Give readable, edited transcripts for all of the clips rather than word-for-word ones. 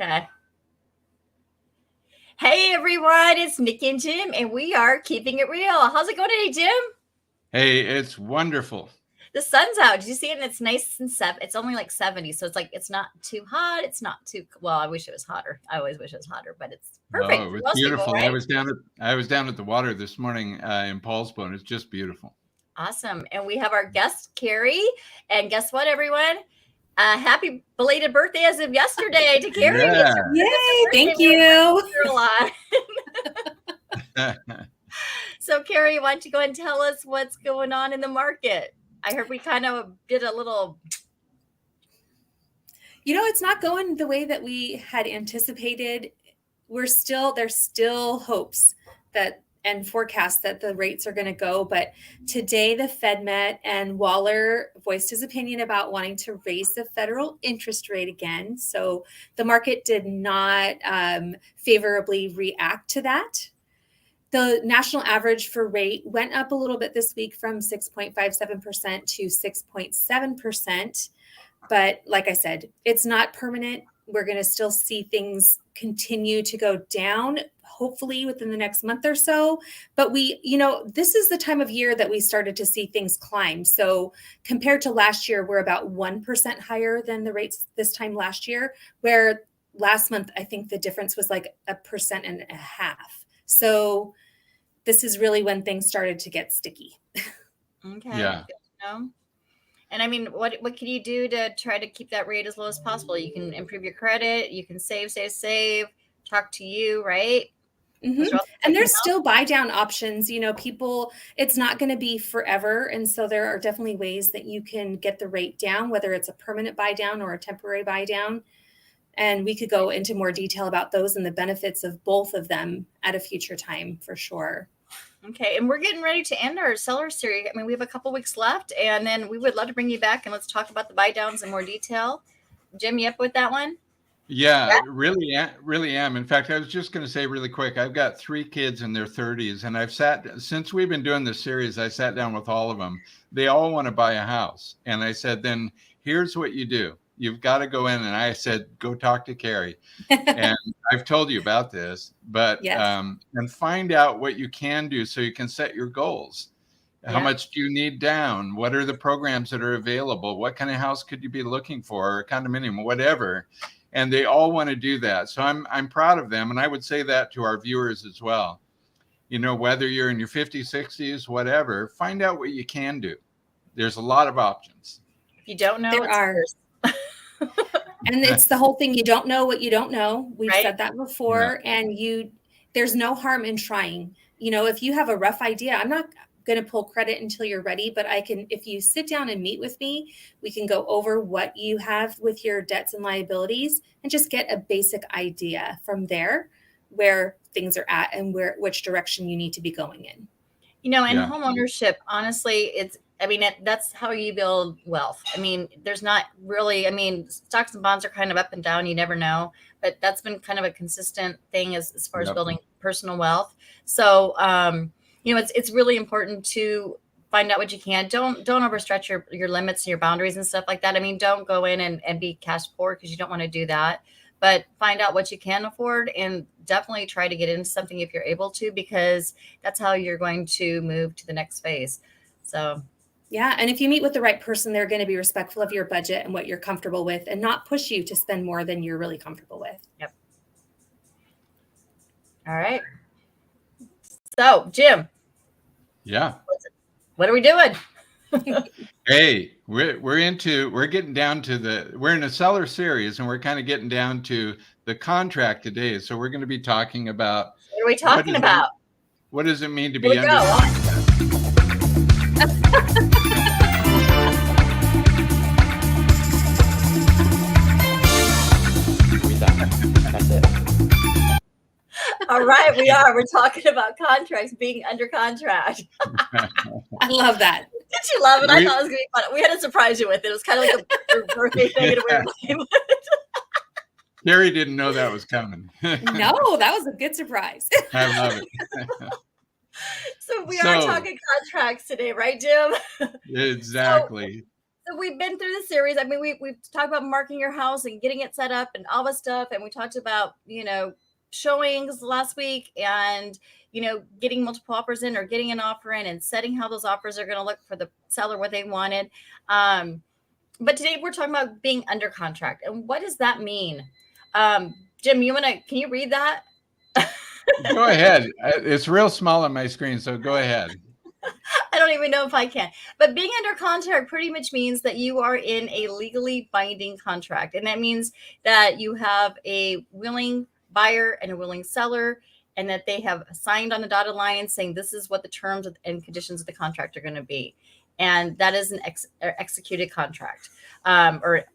Okay. Hey everyone, it's Niki and Jim, and we are keeping it real. How's it going today, Jim? Hey, it's wonderful. The sun's out. Did you see it? And it's nice and it's only like 70, so it's not too hot. It's not too well. I wish it was hotter. I always wish it was hotter, but it's perfect Oh, it for was most people, beautiful. I right? was down at the water this morning in Paulsbo, and it's just beautiful. Awesome. And we have our guest Carrie, and guess what, everyone? Happy belated birthday as of yesterday to Carrie. Yeah. Yay! Thank you. So, Carrie, why don't you go ahead and tell us what's going on in the market? I heard we kind of did a little. It's not going the way that we had anticipated. There's still hopes and forecasts that the rates are going to go. But today the Fed met and Waller voiced his opinion about wanting to raise the federal interest rate again. So the market did not favorably react to that. The national average for rate went up a little bit this week from 6.57% to 6.7%. But like I said, it's not permanent. We're going to still see things continue to go down, hopefully within the next month or so. But this is the time of year that we started to see things climb. So compared to last year, we're about 1% higher than the rates this time last year, where last month, I think the difference was like 1.5%. So this is really when things started to get sticky. Okay. Yeah. And I mean, what can you do to try to keep that rate as low as possible? You can improve your credit. You can save, talk to you, right? Mm-hmm. And there's still buy down options. People, it's not going to be forever. And so there are definitely ways that you can get the rate down, whether it's a permanent buy down or a temporary buy down. And we could go into more detail about those and the benefits of both of them at a future time for sure. Okay. And we're getting ready to end our seller series. I mean, we have a couple weeks left, and then we would love to bring you back and let's talk about the buy downs in more detail. Jim, you up with that one? Yeah, really am. In fact, I was just going to say really quick, I've got 3 kids in their 30s, and since we've been doing this series, I sat down with all of them. They all want to buy a house. And I said, then here's what you do. You've got to go in. And I said, go talk to Carrie. And I've told you about this, but, yes. And find out what you can do so you can set your goals. How much do you need down? What are the programs that are available? What kind of house could you be looking for? Or condominium, whatever. And they all want to do that. So I'm proud of them. And I would say that to our viewers as well. Whether you're in your 50s, 60s, whatever, find out what you can do. There's a lot of options. If you don't know, there are. And it's the whole thing. You don't know what you don't know. We've said that before. Yeah. And there's no harm in trying. If you have a rough idea, I'm not going to pull credit until you're ready, but if you sit down and meet with me, we can go over what you have with your debts and liabilities and just get a basic idea from there where things are at and which direction you need to be going in. Home ownership, honestly, that's how you build wealth. I mean, there's not really, stocks and bonds are kind of up and down. You never know, but that's been kind of a consistent thing as far as building personal wealth. So, it's really important to find out what you can. Don't overstretch your limits and your boundaries and stuff like that. I mean, don't go in and be cash poor because you don't want to do that, but find out what you can afford and definitely try to get into something if you're able to, because that's how you're going to move to the next phase. So. Yeah. And if you meet with the right person, they're going to be respectful of your budget and what you're comfortable with and not push you to spend more than you're really comfortable with. Yep. All right. So, Jim. Yeah. What are we doing? Hey, we're getting down to we're in a seller series and we're kind of getting down to the contract today. So we're going to be talking about. What are we talking about? What does it mean to be under contract? That's it. All right, we're talking about contracts, being under contract. I love that. Did you love it? I thought it was going to be fun. We had to surprise you with it. It was kind of like a birthday thing in a weird way. Carrie didn't know that was coming. No, that was a good surprise. I love it. So we are talking contracts today, right, Jim? Exactly. So we've been through the series. I mean, we've talked about marking your house and getting it set up and all this stuff. And we talked about, showings last week and, getting multiple offers in or getting an offer in and setting how those offers are going to look for the seller, what they wanted. But today we're talking about being under contract. And what does that mean? Jim, can you read that? Go ahead. It's real small on my screen, so go ahead. I don't even know if I can. But being under contract pretty much means that you are in a legally binding contract. And that means that you have a willing buyer and a willing seller, and that they have signed on the dotted line saying this is what the terms and conditions of the contract are going to be. And that is an executed contract, or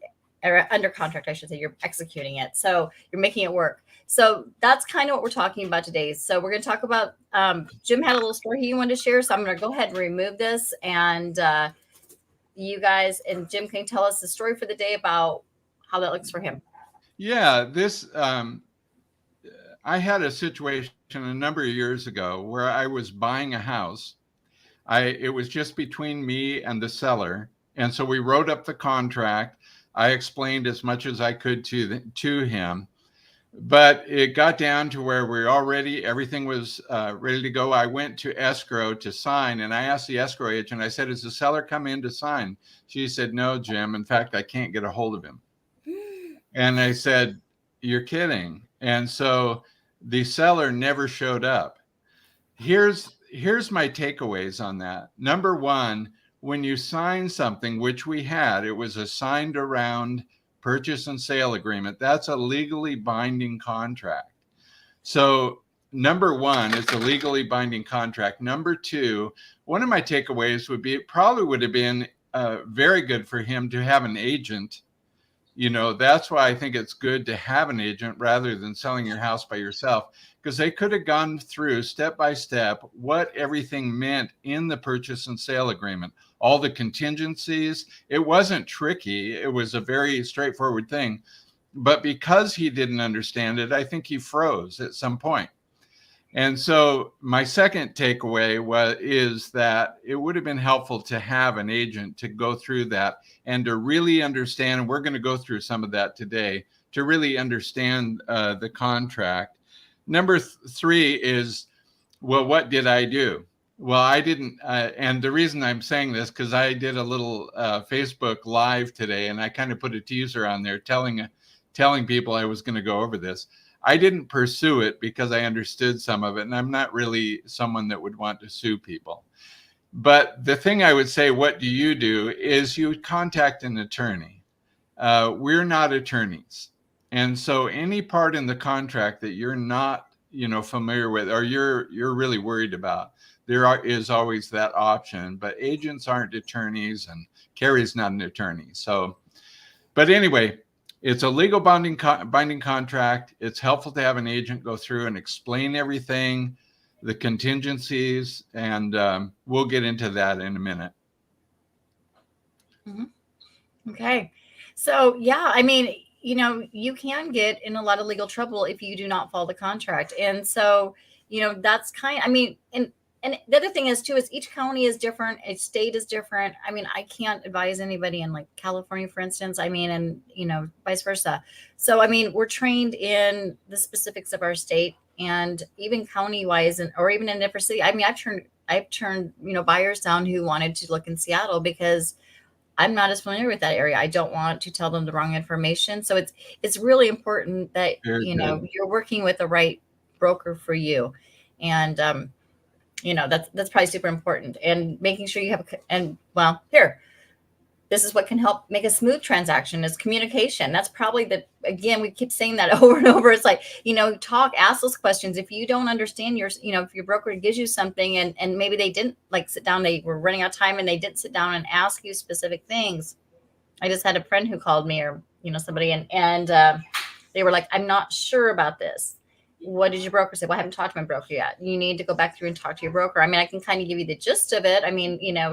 under contract, I should say. You're executing it. So you're making it work. So that's kind of what we're talking about today. So we're going to talk about, Jim had a little story he wanted to share. So I'm going to go ahead and remove this. And you guys and Jim can tell us the story for the day about how that looks for him. Yeah, I had a situation a number of years ago where I was buying a house. It was just between me and the seller. And so we wrote up the contract. I explained as much as I could to him. But it got down to where everything was ready to go. I went to escrow to sign, and I asked the escrow agent, I said, "Has the seller come in to sign?" She said, "No, Jim. In fact, I can't get a hold of him." And I said, "You're kidding." And so the seller never showed up. Here's my takeaways on that. Number one, when you sign something, which we had, it was a signed around purchase and sale agreement. That's a legally binding contract. So number one, it's a legally binding contract. Number two, one of my takeaways would be, it probably would have been very good for him to have an agent. That's why I think it's good to have an agent rather than selling your house by yourself, because they could have gone through step by step what everything meant in the purchase and sale agreement, all the contingencies. It wasn't tricky. It was a very straightforward thing. But because he didn't understand it, I think he froze at some point. And so my second takeaway is that it would have been helpful to have an agent to go through that and to really understand. And we're going to go through some of that today to really understand the contract. Number three is, well, what did I do? Well, I didn't. And the reason I'm saying this, because I did a little Facebook Live today, and I kind of put a teaser on there telling people I was going to go over this. I didn't pursue it because I understood some of it, and I'm not really someone that would want to sue people. But the thing I would say, what do? Is you contact an attorney. We're not attorneys. And so any part in the contract that you're not, familiar with, or you're really worried about, is always that option. But agents aren't attorneys, and Carrie's not an attorney. So, but anyway, it's a legal binding contract. It's helpful to have an agent go through and explain everything, the contingencies, and we'll get into that in a minute. Mm-hmm. Okay. So, yeah, I mean, you can get in a lot of legal trouble if you do not follow the contract. And so, that's and the other thing is too, is each county is different. Each state is different. I mean, I can't advise anybody in like California, for instance, and, vice versa. So, we're trained in the specifics of our state, and even county wise, or even in a different city. I've turned, buyers down who wanted to look in Seattle because I'm not as familiar with that area. I don't want to tell them the wrong information. So it's really important that, you're working with the right broker for you. And, that's probably super important, and making sure you have, this is what can help make a smooth transaction is communication. That's probably again, we keep saying that over and over. It's like, ask those questions. If you don't understand if your broker gives you something and maybe they didn't sit down, they were running out of time and they didn't sit down and ask you specific things. I just had a friend who called me, or, somebody, and they were like, "I'm not sure about this. What did your broker say?" Well, I haven't talked to my broker yet. You need to go back through and talk to your broker. I can kind of give you the gist of it.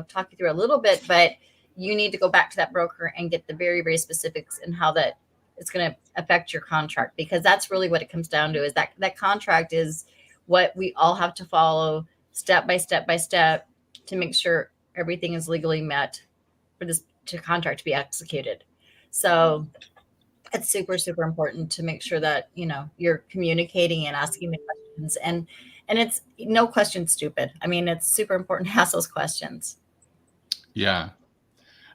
Talk you through a little bit, but you need to go back to that broker and get the very, very specifics and how that it's going to affect your contract, because that's really what it comes down to, is that contract is what we all have to follow step by step by step to make sure everything is legally met for this contract to be executed. So it's super, super important to make sure that, you're communicating and asking the questions, and it's no question stupid. I mean, it's super important to ask those questions. Yeah.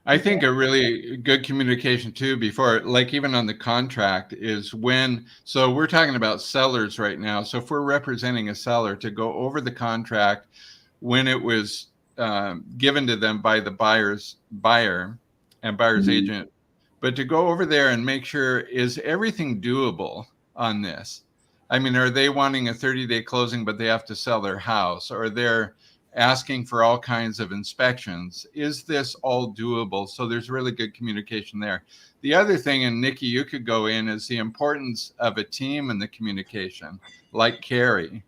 I think a really good communication too, before, like even on the contract, is so we're talking about sellers right now. So if we're representing a seller, to go over the contract when it was given to them by the buyer and buyer's agent, but to go over there and make sure, is everything doable on this? I mean, are they wanting a 30-day closing, but they have to sell their house, or they're asking for all kinds of inspections? Is this all doable? So there's really good communication there. The other thing, and Niki, you could go in, is the importance of a team and the communication, like Carrie.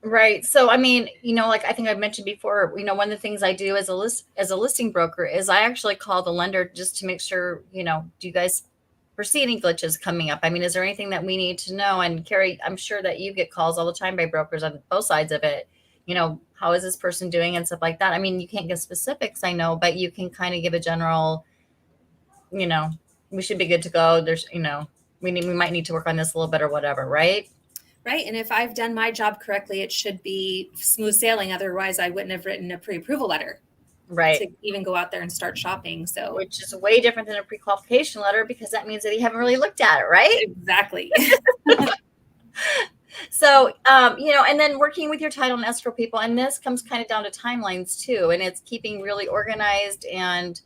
Right. So, I mean, like I think I've mentioned before, one of the things I do as a listing broker is I actually call the lender just to make sure, do you guys foresee any glitches coming up? I mean, is there anything that we need to know? And Carrie, I'm sure that you get calls all the time by brokers on both sides of it. How is this person doing and stuff like that? I mean, you can't give specifics, I know, but you can kind of give a general, we should be good to go. There's, we might need to work on this a little bit or whatever, right? Right. And if I've done my job correctly, it should be smooth sailing. Otherwise, I wouldn't have written a pre-approval letter. Right. To even go out there and start shopping. So, which is way different than a pre-qualification letter, because that means that you haven't really looked at it, right? Exactly. So, and then working with your title and escrow people, and this comes kind of down to timelines too, and it's keeping really organized. And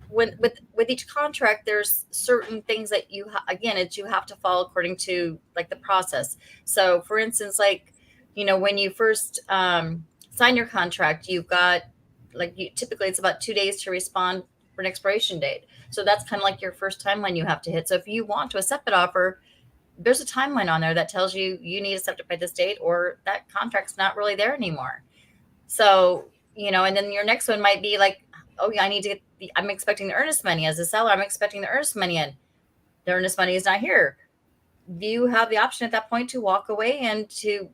when with each contract, there's certain things that you have to follow according to like the process. So, for instance, like when you first sign your contract, you've got typically it's about 2 days to respond for an expiration date. So that's kind of like your first timeline you have to hit. So if you want to accept that offer, there's a timeline on there that tells you need to accept it by this date, or that contract's not really there anymore. So, and then your next one might be like, oh yeah, I'm expecting the earnest money as a seller. I'm expecting the earnest money, and the earnest money is not here. You have the option at that point to walk away and to,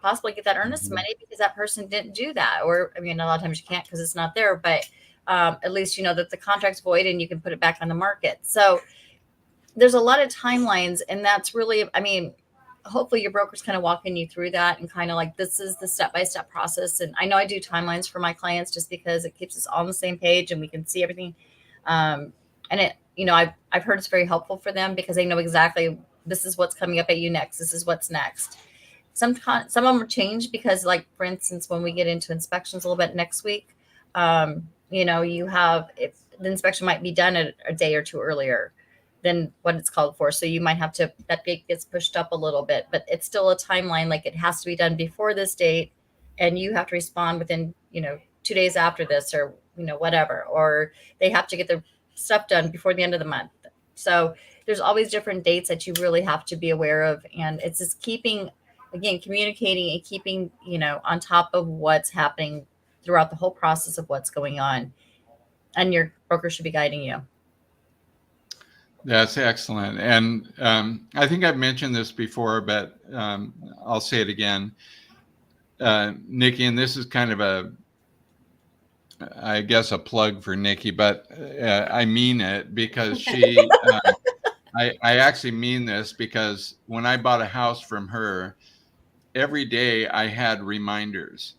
possibly get that earnest money because that person didn't do that. Or, I mean, a lot of times you can't because it's not there, but at least you know that the contract's void and you can put it back on the market. So there's a lot of timelines, and that's really, I mean, hopefully your broker's kind of walking you through that and kind of like, this is the step-by-step process. And I know I do timelines for my clients just because it keeps us all on the same page and we can see everything. And it, I've heard it's very helpful for them because they know exactly this is what's coming up at you next. This is what's next. Some of them are changed because, like, for instance, when we get into inspections a little bit next week, you have, if the inspection might be done a day or two earlier than what it's called for. So you might have to, that date gets pushed up a little bit, but it's still a timeline. Like, it has to be done before this date and you have to respond within, 2 days after this, or, whatever, or they have to get their stuff done before the end of the month. So there's always different dates that you really have to be aware of. And it's just communicating and keeping, on top of what's happening throughout the whole process of what's going on. And your broker should be guiding you. That's excellent. And I think I've mentioned this before, but I'll say it again. Niki, and this is kind of a plug for Niki, but I mean it because she, I actually mean this, because when I bought a house from her, every day I had reminders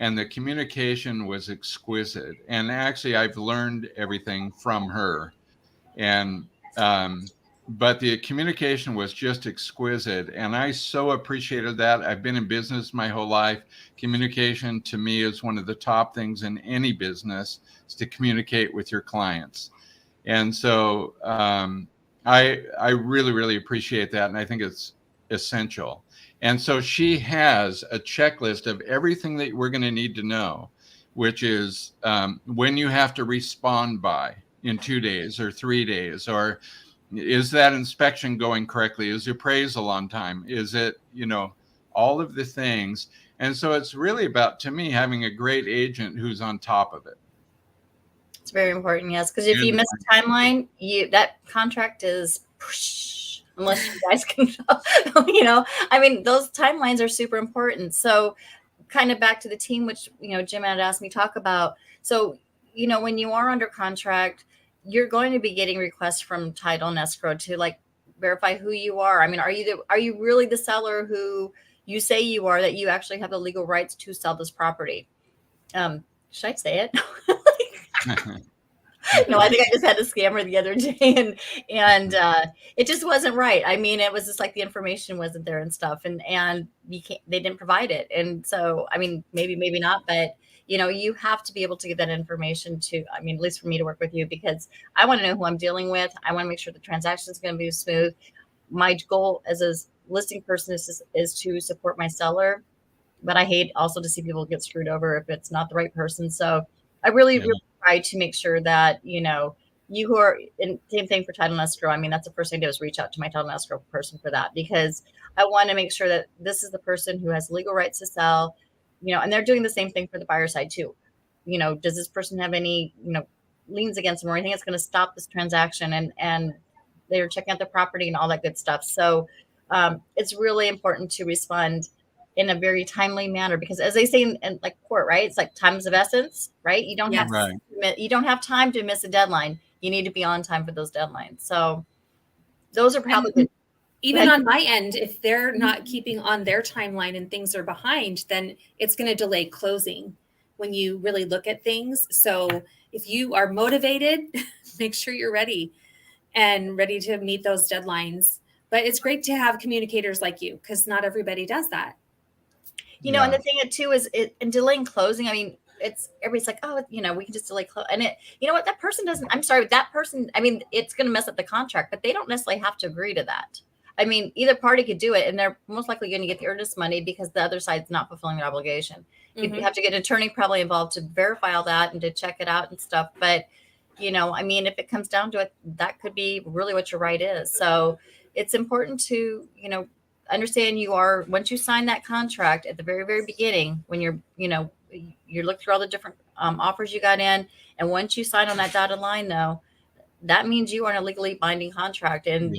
and the communication was exquisite. And actually I've learned everything from her. And but the communication was just exquisite, and I so appreciated that. I've been in business my whole life. Communication to me is one of the top things in any business, is to communicate with your clients. And so I really, really appreciate that, and I think it's essential. And so she has a checklist of everything that we're going to need to know, which is when you have to respond by, in 2 days or 3 days, or is that inspection going correctly? Is the appraisal on time? Is it, all of the things. And so it's really about, to me, having a great agent who's on top of it. It's very important, yes, because if you miss a timeline, that contract is unless you guys can, I mean, those timelines are super important. So kind of back to the team, which, Jim had asked me to talk about. So when you are under contract, you're going to be getting requests from title and escrow to like verify who you are. I mean, are you really the seller who you say you are, that you actually have the legal rights to sell this property? Should I say it? No, I think I just had a scammer the other day, and it just wasn't right. I mean, it was just like the information wasn't there and stuff, and they didn't provide it. And so, I mean, maybe not, but you have to be able to get that information to, I mean, at least for me to work with you, because I want to know who I'm dealing with. I want to make sure the transaction is going to be smooth. My goal as a listing person is to support my seller, but I hate also to see people get screwed over if it's not the right person. So I really try to make sure that, you who are in, same thing for title and escrow. I mean, that's the first thing I do is reach out to my title and escrow person for that, because I want to make sure that this is the person who has legal rights to sell, and they're doing the same thing for the buyer side too. Does this person have any, liens against them or anything that's going to stop this transaction? And they're checking out the property and all that good stuff. So it's really important to respond in a very timely manner, because as they say in like court, right? It's like times of essence, right? You don't have time to miss a deadline. You need to be on time for those deadlines. So those are probably even on my end, if they're not keeping on their timeline and things are behind, then it's going to delay closing when you really look at things. So if you are motivated, make sure you're ready to meet those deadlines. But it's great to have communicators like you, because not everybody does that. And the thing too is in delaying closing, I mean, everybody's like, oh, we can just delay close. And what, that person doesn't, I'm sorry, that person, I mean, it's going to mess up the contract, but they don't necessarily have to agree to that. I mean, either party could do it, and they're most likely going to get the earnest money because the other side's not fulfilling their obligation. Mm-hmm. You have to get an attorney probably involved to verify all that and to check it out and stuff. But, I mean, if it comes down to it, that could be really what your right is. So it's important to, understand once you sign that contract at the very, very beginning, when you look through all the different offers you got in. And once you sign on that dotted line, though, that means you are in a legally binding contract. And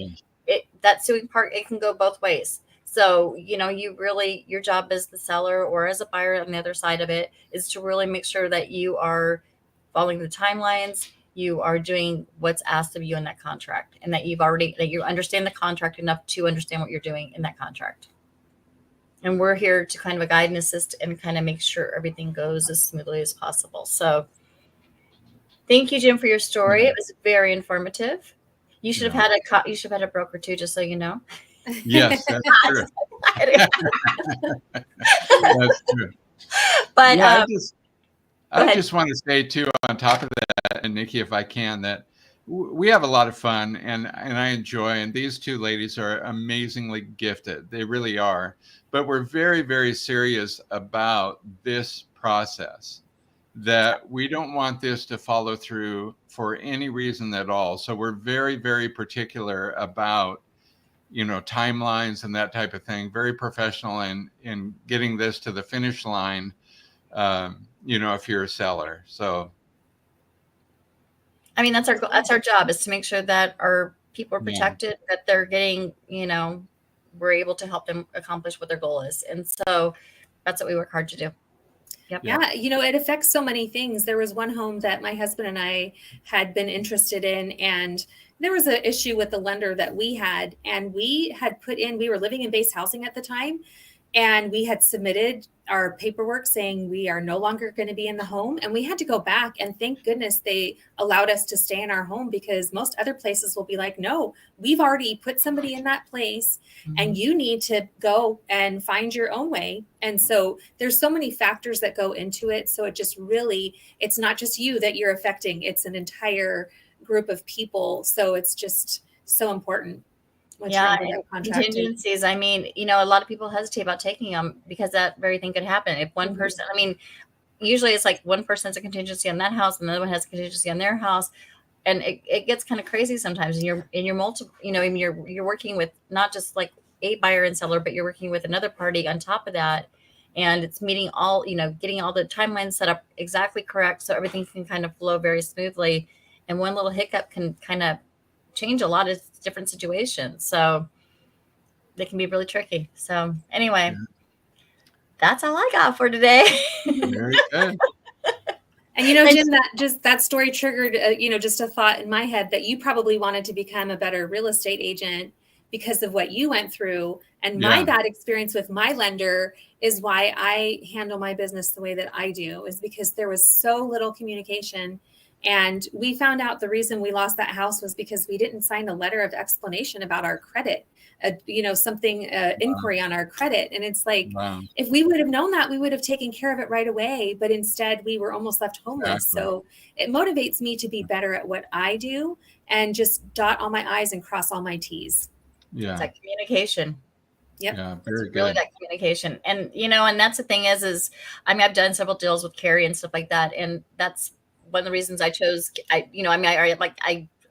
that suing part, it can go both ways. So, your job as the seller or as a buyer on the other side of it is to really make sure that you are following the timelines, you are doing what's asked of you in that contract, and that you understand the contract enough to understand what you're doing in that contract. And we're here to kind of guide and assist and kind of make sure everything goes as smoothly as possible. So thank you, Jim, for your story. It was very informative. You should have had a broker too, just so you know. Yes, that's true. That's true. But I just want to say too, on top of that, and Niki, if I can, that we have a lot of fun and I enjoy, and these two ladies are amazingly gifted. They really are. But we're very, very serious about this process, that we don't want this to follow through for any reason at all. So we're very, very particular about, timelines and that type of thing, very professional in getting this to the finish line, if you're a seller. So I mean, that's our job, is to make sure that our people are protected, that they're getting, we're able to help them accomplish what their goal is. And so that's what we work hard to do. Yep. Yeah. It affects so many things. There was one home that my husband and I had been interested in, and there was an issue with the lender that we had, and we were living in base housing at the time. And we had submitted our paperwork saying we are no longer going to be in the home. And we had to go back, and thank goodness they allowed us to stay in our home, because most other places will be like, no, we've already put somebody in that place, and you need to go and find your own way. And so there's so many factors that go into it. So it just really, it's not just you that you're affecting, it's an entire group of people. So it's just so important. Contingencies. I mean, a lot of people hesitate about taking them because that very thing could happen. If one person, I mean, usually it's like one person has a contingency on that house and the other one has a contingency on their house. And it gets kind of crazy sometimes. And you're multiple, you're working with not just like a buyer and seller, but you're working with another party on top of that. And it's meeting all, getting all the timelines set up exactly correct, so everything can kind of flow very smoothly. And one little hiccup can kind of change a lot of different situations. So they can be really tricky. So anyway, that's all I got for today. Very good. And Jim, that story triggered, just a thought in my head that you probably wanted to become a better real estate agent because of what you went through. And my bad experience with my lender is why I handle my business the way that I do, is because there was so little communication. And we found out the reason we lost that house was because we didn't sign a letter of explanation about our credit, inquiry on our credit. And it's like, if we would have known that, we would have taken care of it right away. But instead, we were almost left homeless. Exactly. So it motivates me to be better at what I do and just dot all my I's and cross all my T's. Yeah. It's that communication. Yep. Yeah, very good. Really that communication. And, and that's the thing is, I've done several deals with Carrie and stuff like that. And that's one of the reasons I chose, I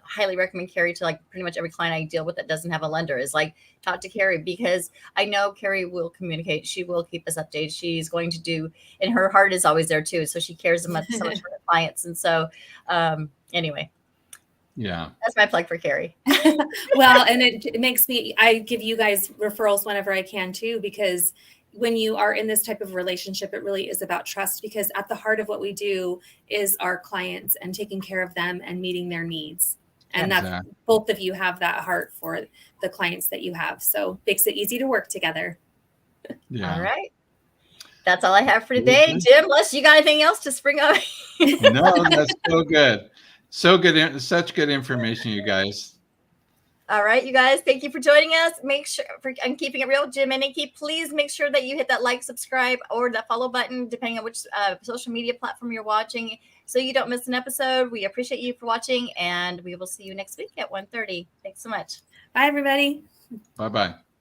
highly recommend Carrie to pretty much every client I deal with that doesn't have a lender, is talk to Carrie, because I know Carrie will communicate. She will keep us updated. She's going to do, and her heart is always there too. So she cares so much for her clients. And so, anyway. Yeah. That's my plug for Carrie. Well, and it makes me, I give you guys referrals whenever I can too, because when you are in this type of relationship, it really is about trust, because at the heart of what we do is our clients and taking care of them and meeting their needs. And that's both of you have that heart for the clients that you have. So makes it easy to work together. Yeah. All right. That's all I have for today. Jim, unless you got anything else to spring up. No, that's so good. So good. Such good information, you guys. All right, you guys, thank you for joining us. Make sure, I'm keeping it real, Jim and Niki, please make sure that you hit that like, subscribe, or that follow button, depending on which social media platform you're watching, so you don't miss an episode. We appreciate you for watching, and we will see you next week at 1:30. Thanks so much. Bye, everybody. Bye-bye.